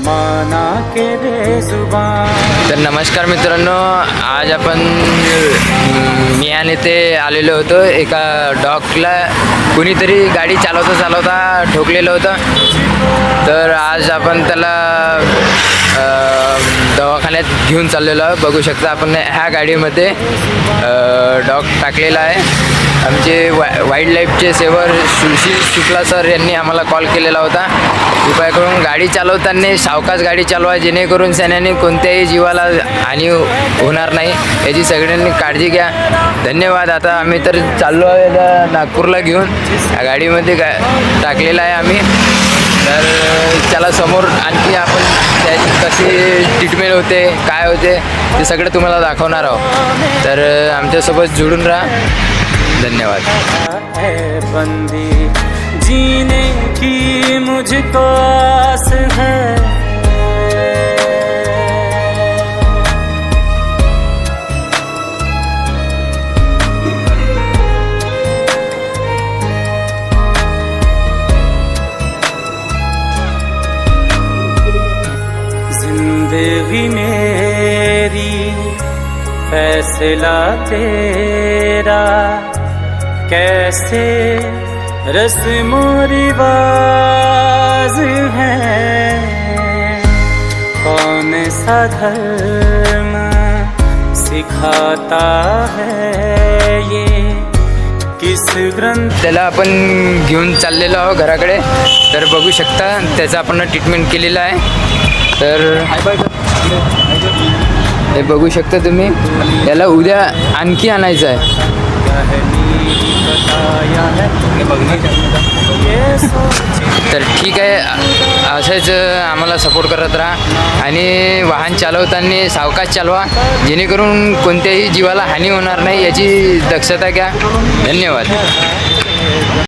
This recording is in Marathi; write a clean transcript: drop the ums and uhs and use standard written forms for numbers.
माना के बेजुबान। तर नमस्कार मित्रांनो, आज आपण मियान येथे आलेलो होतो. एका डॉगला कुणीतरी गाडी चालवता ठोकलेलं होतं. तर आज आपण त्याला दवाखान्यात घेऊन चाललेलो आहे. बघू शकता आपण ह्या गाडीमध्ये डॉग टाकलेला आहे. आमचे वाईल्ड लाईफचे सेवर सुशील शुक्ला सर यांनी आम्हाला कॉल केलेला होता. कृपया करून गाडी चालवताना सावकाश गाडी चालवा, जेणेकरून सैन्याने कोणत्याही जीवाला हानी होणार नाही याची सगळ्यांनी काळजी घ्या. धन्यवाद. आता आम्ही तर चाललो आहे नागपूरला घेऊन. या गाडीमध्ये टाकलेला आहे आम्ही. तर त्याला समोर आणखी आपण त्याची कशी ट्रीटमेंट होते, काय होते ते सगळं तुम्हाला दाखवणार आहोत. तर आमच्यासोबत जुळून राहा. धन्यवाद. है बंदी जीने की मुझको आस है, जिंदगी मेरी फैसला तेरा, कैसे रस्मो रिवाज है, कौन सा धर्म सिखाता है ये, किस ग्रंथ. त्याला आपण घेऊन चाललेलो आहोत घराकडे. तर बघू शकता त्याचं आपण ट्रीटमेंट केलेलं आहे. तर हे बघू शकता तुम्ही. याला उद्या आणखी आणायचं आहे. तर ठीक आहे, असंच आम्हाला सपोर्ट करत राहा आणि वाहन चालवताना सावकाश चालवा, जेणेकरून कोणत्याही जीवाला हानी होणार नाही याची दक्षता घ्या. धन्यवाद.